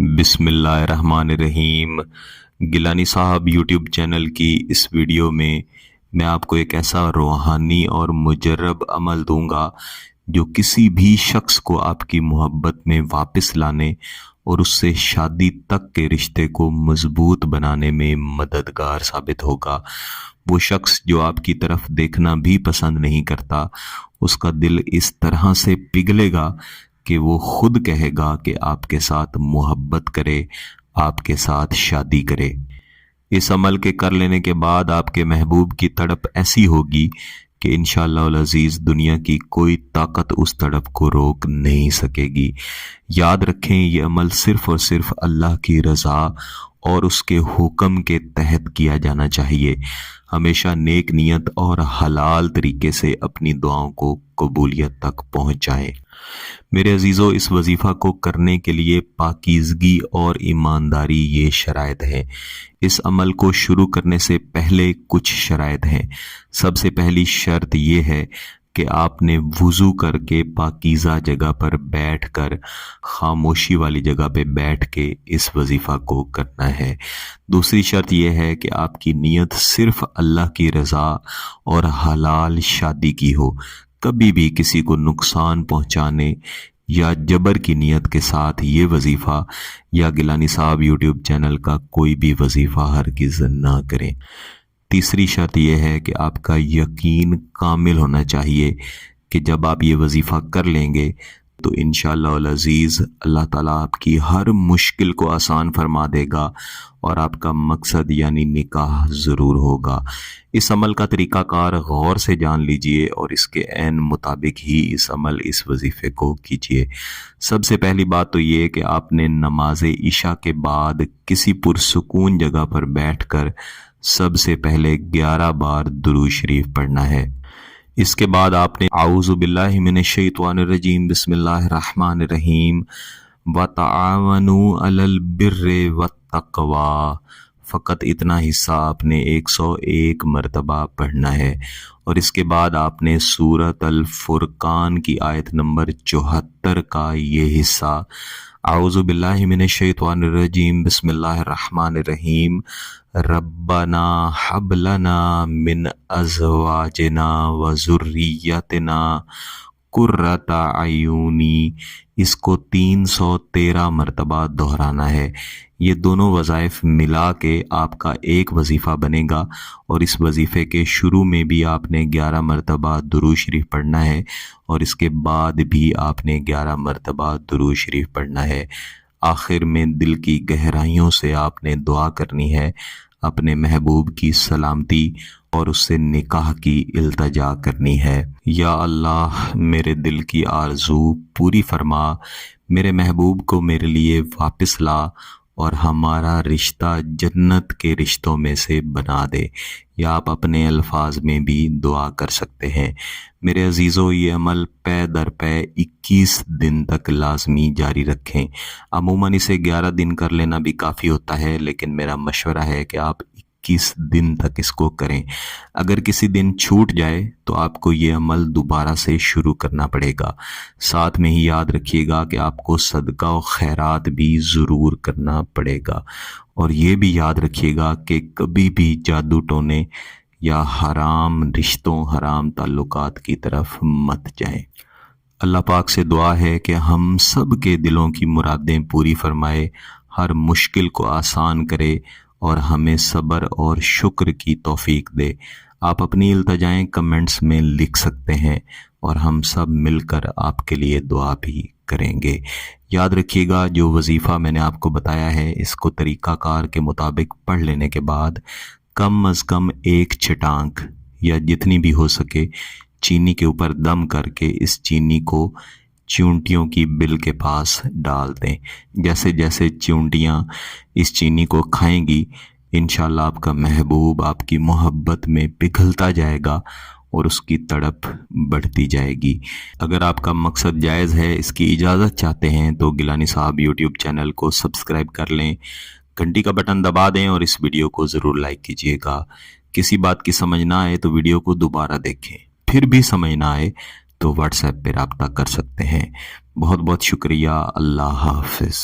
بسم اللہ الرحمن الرحیم۔ گیلانی صاحب یوٹیوب چینل کی اس ویڈیو میں آپ کو ایک ایسا روحانی اور مجرب عمل دوں گا جو کسی بھی شخص کو آپ کی محبت میں واپس لانے اور اس سے شادی تک کے رشتے کو مضبوط بنانے میں مددگار ثابت ہوگا۔ وہ شخص جو آپ کی طرف دیکھنا بھی پسند نہیں کرتا، اس کا دل اس طرح سے پگھلے گا کہ وہ خود کہے گا کہ آپ کے ساتھ محبت کرے، آپ کے ساتھ شادی کرے۔ اس عمل کے کر لینے کے بعد آپ کے محبوب کی تڑپ ایسی ہوگی کہ انشاءاللہ العزیز دنیا کی کوئی طاقت اس تڑپ کو روک نہیں سکے گی۔ یاد رکھیں، یہ عمل صرف اور صرف اللہ کی رضا اور اس کے حکم کے تحت کیا جانا چاہیے۔ ہمیشہ نیک نیت اور حلال طریقے سے اپنی دعاؤں کو قبولیت تک پہنچائیں۔ میرے عزیزو، اس وظیفہ کو کرنے کے لیے پاکیزگی اور ایمانداری یہ شرائط ہیں۔ اس عمل کو شروع کرنے سے پہلے کچھ شرائط ہیں۔ سب سے پہلی شرط یہ ہے کہ آپ نے وضو کر کے پاکیزہ جگہ پر بیٹھ کر، خاموشی والی جگہ پہ بیٹھ کے اس وظیفہ کو کرنا ہے۔ دوسری شرط یہ ہے کہ آپ کی نیت صرف اللہ کی رضا اور حلال شادی کی ہو۔ کبھی بھی کسی کو نقصان پہنچانے یا جبر کی نیت کے ساتھ یہ وظیفہ یا گیلانی صاحب یوٹیوب چینل کا کوئی بھی وظیفہ ہرگز نہ کریں۔ تیسری شرط یہ ہے کہ آپ کا یقین کامل ہونا چاہیے کہ جب آپ یہ وظیفہ کر لیں گے تو انشاءاللہ العزیز اللہ تعالیٰ آپ کی ہر مشکل کو آسان فرما دے گا اور آپ کا مقصد یعنی نکاح ضرور ہوگا۔ اس عمل کا طریقہ کار غور سے جان لیجئے اور اس کے عین مطابق ہی اس وظیفے کو کیجئے۔ سب سے پہلی بات تو یہ کہ آپ نے نماز عشاء کے بعد کسی پرسکون جگہ پر بیٹھ کر سب سے پہلے 11 بار درود شریف پڑھنا ہے۔ اس کے بعد آپ نے اعوذ باللہ من الشیطان الرجیم بسم اللہ الرحمن الرحیم وَتَعَاوَنُوا عَلَى الْبِرِّ وَالتَّقْوَى، فقط اتنا حصہ آپ نے 101 مرتبہ پڑھنا ہے۔ اور اس کے بعد آپ نے سورۃ الفرقان کی آیت نمبر 74 کا یہ حصہ اعوذ باللہ من الشیطان الرجیم بسم اللہ الرحمن الرحیم ربنا ہب لنا من ازواجنا وذریتنا قرۃ اعین، اس کو 313 مرتبہ دہرانا ہے۔ یہ دونوں وظائف ملا کے آپ کا ایک وظیفہ بنے گا، اور اس وظیفے کے شروع میں بھی آپ نے 11 مرتبہ درود شریف پڑھنا ہے اور اس کے بعد بھی آپ نے 11 مرتبہ درود شریف پڑھنا ہے۔ آخر میں دل کی گہرائیوں سے آپ نے دعا کرنی ہے، اپنے محبوب کی سلامتی اور اس سے نکاح کی التجا کرنی ہے۔ یا اللہ، میرے دل کی آرزو پوری فرما، میرے محبوب کو میرے لیے واپس لا اور ہمارا رشتہ جنت کے رشتوں میں سے بنا دے۔ یا آپ اپنے الفاظ میں بھی دعا کر سکتے ہیں۔ میرے عزیزو، یہ عمل پے در پے 21 دن تک لازمی جاری رکھیں۔ عموماً اسے 11 دن کر لینا بھی کافی ہوتا ہے، لیکن میرا مشورہ ہے کہ آپ 21 دن تک اس کو کریں۔ اگر کسی دن چھوٹ جائے تو آپ کو یہ عمل دوبارہ سے شروع کرنا پڑے گا۔ ساتھ میں ہی یاد رکھیے گا کہ آپ کو صدقہ و خیرات بھی ضرور کرنا پڑے گا، اور یہ بھی یاد رکھیے گا کہ کبھی بھی جادو ٹونے یا حرام رشتوں، حرام تعلقات کی طرف مت جائیں۔ اللہ پاک سے دعا ہے کہ ہم سب کے دلوں کی مرادیں پوری فرمائے، ہر مشکل کو آسان کرے اور ہمیں صبر اور شکر کی توفیق دے۔ آپ اپنی التجائیں کمنٹس میں لکھ سکتے ہیں اور ہم سب مل کر آپ کے لیے دعا بھی کریں گے۔ یاد رکھیے گا، جو وظیفہ میں نے آپ کو بتایا ہے، اس کو طریقہ کار کے مطابق پڑھ لینے کے بعد کم از کم 1 چھٹانک یا جتنی بھی ہو سکے چینی کے اوپر دم کر کے اس چینی کو چیونٹیوں کی بل کے پاس ڈال دیں۔ جیسے جیسے چیونٹیاں اس چینی کو کھائیں گی، انشاءاللہ آپ کا محبوب آپ کی محبت میں پگھلتا جائے گا اور اس کی تڑپ بڑھتی جائے گی۔ اگر آپ کا مقصد جائز ہے، اس کی اجازت چاہتے ہیں، تو گیلانی صاحب یوٹیوب چینل کو سبسکرائب کر لیں، گھنٹی کا بٹن دبا دیں اور اس ویڈیو کو ضرور لائک کیجیے گا۔ کسی بات کی سمجھ نہ آئے تو ویڈیو کو دوبارہ دیکھیں، پھر بھی سمجھ نہ آئے تو واٹس ایپ پہ رابطہ کر سکتے ہیں۔ بہت بہت شکریہ۔ اللہ حافظ۔